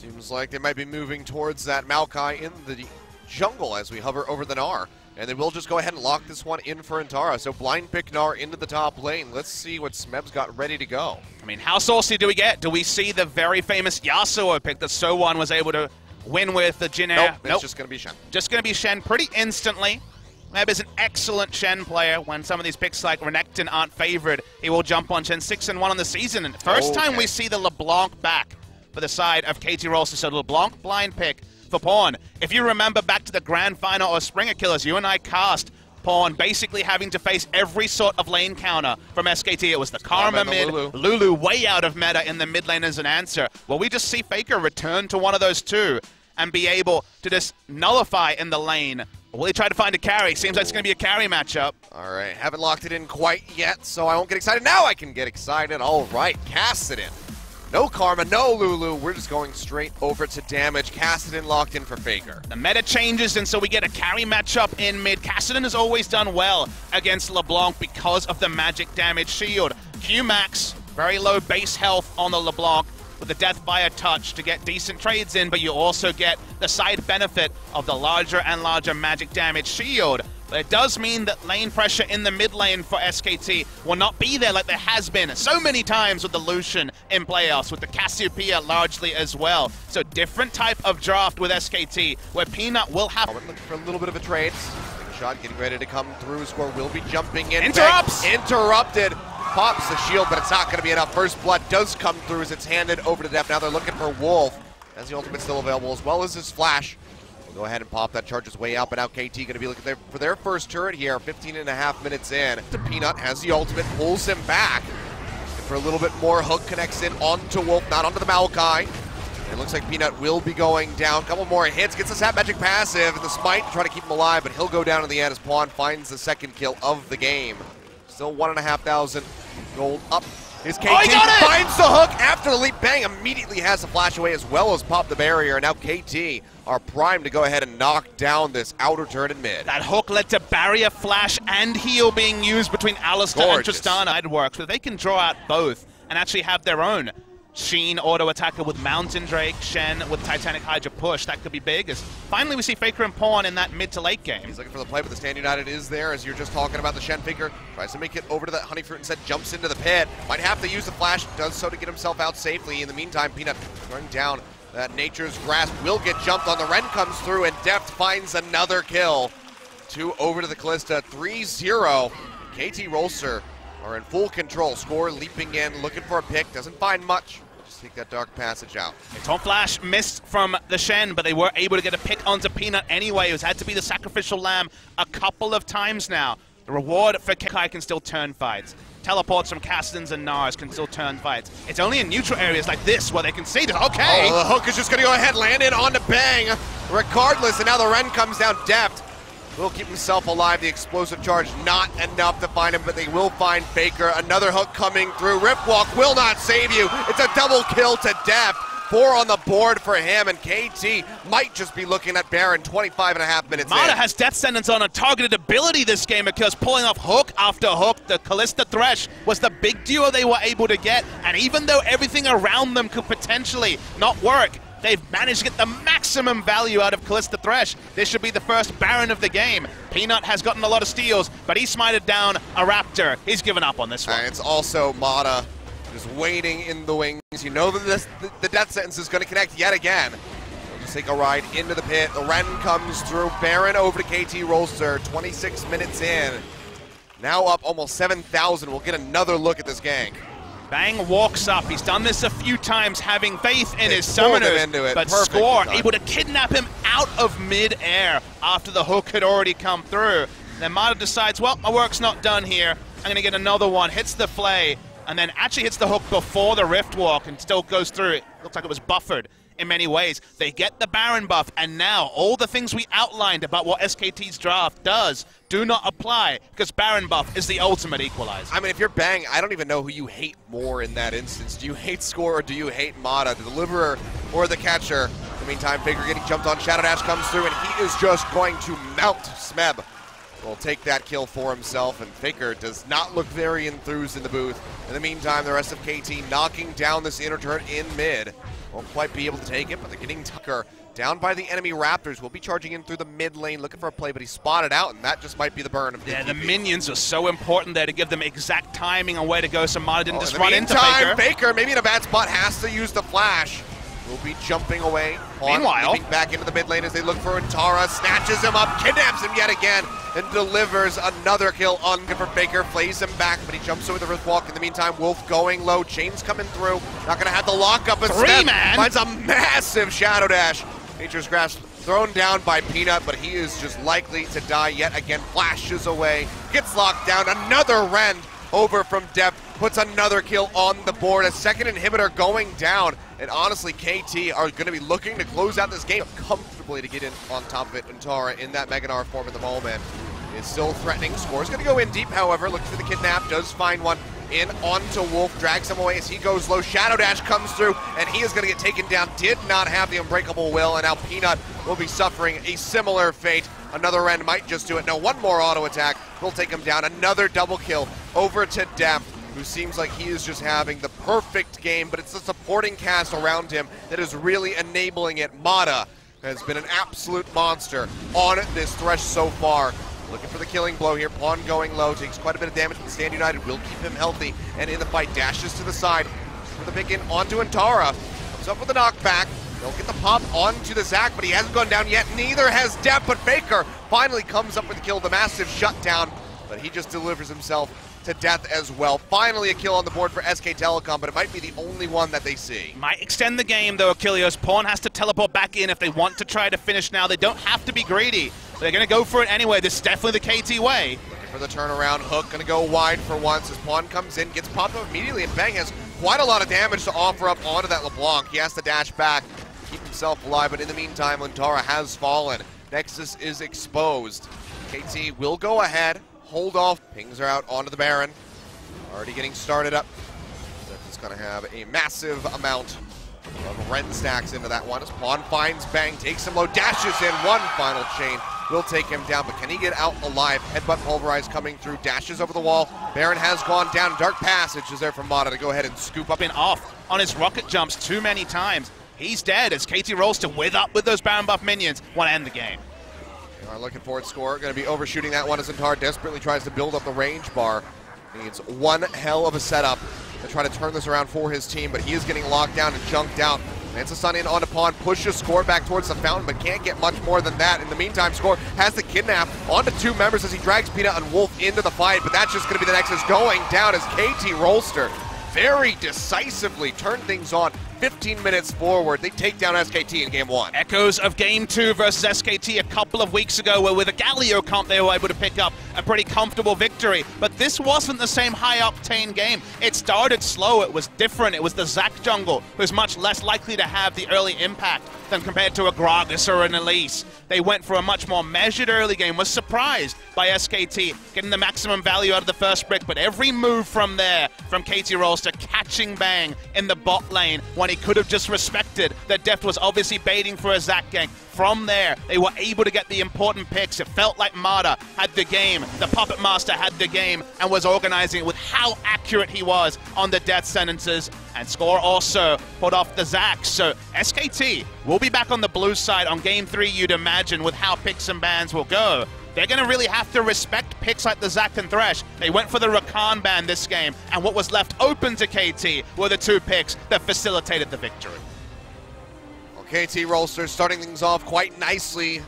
Seems like they might be moving towards that Maokai in the jungle as we hover over the Gnar. And they will just go ahead and lock this one in for Antara. So blind pick Gnar into the top lane. Let's see what Smeb's got ready to go. I mean, how saucy do we get? Do we see the very famous Yasuo pick that So1 was able to win with the Jin Air? Nope, it's just going to be Shen. Just going to be Shen pretty instantly. Meb is an excellent Shen player. When some of these picks like Renekton aren't favored, he will jump on Shen 6-1 on the season. And first time we see the LeBlanc back for the side of KT Rolster. So LeBlanc blind pick for Pawn. If you remember back to the grand final of Springer Killers, you and I cast Pawn basically having to face every sort of lane counter from SKT. It was the Karma mid, Lulu way out of meta in the mid lane as an answer. Well, we just see Faker return to one of those two and be able to just nullify in the lane. Will he try to find a carry? Seems like it's going to be a carry matchup. All right, haven't locked it in quite yet, so I won't get excited. Now I can get excited. All right, Kassadin. No Karma, no Lulu. We're just going straight over to damage. Kassadin locked in for Faker. The meta changes, and so we get a carry matchup in mid. Kassadin has always done well against LeBlanc because of the magic damage shield. Q-Max, very low base health on the LeBlanc with the death via touch to get decent trades in, but you also get the side benefit of the larger and larger magic damage shield. But it does mean that lane pressure in the mid lane for SKT will not be there like there has been so many times with the Lucian in playoffs, with the Cassiopeia largely as well. So different type of draft with SKT, where Peanut will have... Looking for a little bit of a trade. Shot getting ready to come through. Score will be jumping in. Interrupts! Interrupted. Pops the shield, but it's not going to be enough. First blood does come through as it's handed over to Def. Now they're looking for Wolf. As the ultimate's still available, as well as his flash. Go ahead and pop that charge his way out, but now KT going to be looking for their first turret here, 15.5 minutes in. The Peanut has the ultimate, pulls him back. Looking for a little bit more, hook connects in onto Wolf, not onto the Maokai. And it looks like Peanut will be going down. Couple more hits, gets the Sap Magic passive, and the Smite to try to keep him alive, but he'll go down in the end as Pawn finds the second kill of the game. Still 1,500 gold up. Is KT finds the hook after the leap. Bang immediately has the flash away as well as pop the barrier. Now KT are primed to go ahead and knock down this outer turret in mid. That hook led to barrier, flash, and heal being used between Alistar and Tristana. It works, but they can draw out both and actually have their own Sheen auto attacker with Mountain Drake, Shen with Titanic Hydra push. That could be big. As finally we see Faker and Pawn in that mid to late game. He's looking for the play, but the Stand United is there as you're just talking about. The Shen Faker tries to make it over to that Honey Fruit instead, jumps into the pit. Might have to use the flash, does so to get himself out safely. In the meantime, Peanut running down that Nature's Grasp will get jumped on. The Ren comes through and Deft finds another kill. 2 over to the Callista, 3-0. KT Rolster are in full control. Score leaping in, looking for a pick, doesn't find much. Take that Dark Passage out. Tom Flash missed from the Shen, but they were able to get a pick onto Peanut anyway. It had to be the sacrificial lamb a couple of times now. The reward for Kai can still turn fights. Teleports from Kassadins and Gnars can still turn fights. It's only in neutral areas like this where they can see this. Okay! Oh, the hook is just going to go ahead, land in onto Bang, regardless, and now the Ren comes down. Deft will keep himself alive. The explosive charge not enough to find him, but they will find Faker. Another hook coming through. Ripwalk will not save you. It's a double kill to Deft. 4 on the board for him, and KT might just be looking at Baron 25.5 minutes Mata in. has Death Sentence on a targeted ability this game because pulling off hook after hook, the Callista Thresh was the big duo they were able to get, and even though everything around them could potentially not work, they've managed to get the maximum value out of Callista Thresh. This should be the first Baron of the game. Peanut has gotten a lot of steals, but he smited down a Raptor. He's given up on this one. It's also Mata just waiting in the wings. You know that the Death Sentence is going to connect yet again. They'll just take a ride into the pit. The Ren comes through. Baron over to KT Rolster. 26 minutes in. Now up almost 7,000. We'll get another look at this gank. Bang walks up. He's done this a few times, having faith in his summoners, but Score able to kidnap him out of mid-air after the hook had already come through. Then Mata decides, well, my work's not done here. I'm going to get another one. Hits the flay, and then actually hits the hook before the Rift Walk and still goes through it. Looks like it was buffered in many ways. They get the Baron buff, and now all the things we outlined about what SKT's draft does do not apply, because Baron buff is the ultimate equalizer. I mean, if you're Bang, I don't even know who you hate more in that instance. Do you hate Score or do you hate Mata, the deliverer or the catcher? In the meantime, Faker getting jumped on. Shadow Dash comes through, and he is just going to mount Smeb. will take that kill for himself, and Faker does not look very enthused in the booth. In the meantime, the rest of KT knocking down this inner turret in mid. Won't quite be able to take it, but they're getting Tucker down by the enemy Raptors. Will be charging in through the mid lane, looking for a play, but he's spotted out, and that just might be the burn of the minions are so important there to give them exact timing on where to go, so Mata didn't just run into Faker. Faker, maybe in a bad spot, has to use the flash. Will be jumping away. Meanwhile, back into the mid lane as they look for Antara, snatches him up, kidnaps him yet again, and delivers another kill on for Faker. Flays him back, but he jumps over the wrist walk. In the meantime, Wolf going low. Chain's coming through. Not gonna have the lockup. Three-man finds a massive shadow dash. Nature's Grasp thrown down by Peanut, but he is just likely to die yet again. Flashes away, gets locked down. Another rend over from Depth, puts another kill on the board. A second inhibitor going down. And honestly, KT are going to be looking to close out this game comfortably to get in on top of it. Antara in that Meganar form at the moment is still threatening. Score's going to go in deep, however. Looking for the kidnap, does find one. In onto Wolf, drags him away as he goes low. Shadow Dash comes through, and he is going to get taken down. Did not have the Unbreakable Will, and now Peanut will be suffering a similar fate. Another Rend might just do it. No, one more auto attack will take him down. Another double kill over to Depth, who seems like he is just having the perfect game, but it's the supporting cast around him that is really enabling it. Mata has been an absolute monster on this Thresh so far. Looking for the killing blow here. Pawn going low, takes quite a bit of damage, but Stand United will keep him healthy. And in the fight, dashes to the side for the pick in onto Antara. Comes up with a knockback. They'll get the pop onto the Zac, but he hasn't gone down yet. Neither has Depth, but Faker finally comes up with the kill, the massive shutdown. But he just delivers himself to death as well. Finally a kill on the board for SK Telecom, but it might be the only one that they see. Might extend the game though, Achilles. Pawn has to teleport back in if they want to try to finish now. They don't have to be greedy. They're going to go for it anyway. This is definitely the KT way. Looking for the turnaround hook, going to go wide for once as Pawn comes in, gets popped up immediately, and Bang has quite a lot of damage to offer up onto that LeBlanc. He has to dash back, keep himself alive, but in the meantime, Antara has fallen. Nexus is exposed. KT will go ahead, hold off. Pings are out onto the Baron. Already getting started up. Zeph is going to have a massive amount of Rend stacks into that one as Pawn finds Bang, takes him low, dashes in. One final chain will take him down, but can he get out alive? Headbutt Pulverize coming through, dashes over the wall. Baron has gone down. Dark Passage is there for Mata to go ahead and scoop up. Been off on his rocket jumps too many times. He's dead as KT rolls to with up with those Baron buff minions. Want to end the game. They are looking for it. Score going to be overshooting that one as Antara desperately tries to build up the range bar. Needs one hell of a setup to try to turn this around for his team, but he is getting locked down and junked out. Lands the Sun in onto Pawn, pushes Score back towards the fountain, but can't get much more than that. In the meantime, Score has the kidnap onto two members as he drags Peanut and Wolf into the fight, but that's just going to be the Nexus going down as KT Rolster very decisively turned things on. 15 minutes forward, they take down SKT in Game 1. Echoes of Game 2 versus SKT a couple of weeks ago, where with a Galio comp they were able to pick up a pretty comfortable victory. But this wasn't the same high-octane game. It started slow, it was different. It was the Zac jungle who's much less likely to have the early impact than compared to a Gragas or an Elise. They went for a much more measured early game, was surprised by SKT getting the maximum value out of the first brick, but every move from there, from KT Rolster, catching Bang in the bot lane when he could have just respected that Deft was obviously baiting for a Zac gank. From there, they were able to get the important picks. It felt like Mata had the game, the Puppet Master had the game, and was organizing it with how accurate he was on the death sentences. And Score also put off the Zac. So SKT will be back on the blue side on Game 3, you'd imagine, with how picks and bans will go. They're going to really have to respect picks like the Zac and Thresh. They went for the Rakan ban this game, and what was left open to KT were the two picks that facilitated the victory. KT Rolster starting things off quite nicely.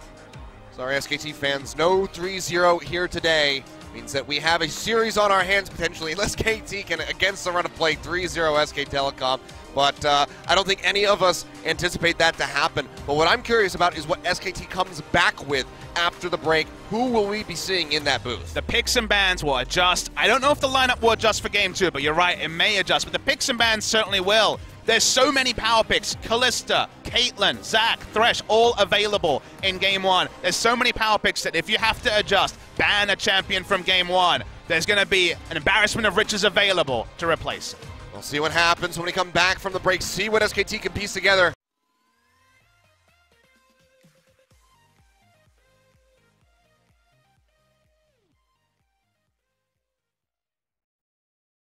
Sorry, SKT fans, no 3-0 here today. Means that we have a series on our hands potentially, unless KT can, against the run of play, 3-0 SK Telecom. But I don't think any of us anticipate that to happen. But what I'm curious about is what SKT comes back with after the break. Who will we be seeing in that booth? The picks and bans will adjust. I don't know if the lineup will adjust for Game 2, but you're right, it may adjust. But the picks and bans certainly will. There's so many power picks. Kalista, Caitlyn, Zac, Thresh, all available in Game 1. There's so many power picks that if you have to adjust, ban a champion from Game 1, there's going to be an embarrassment of riches available to replace it. We'll see what happens when we come back from the break, see what SKT can piece together.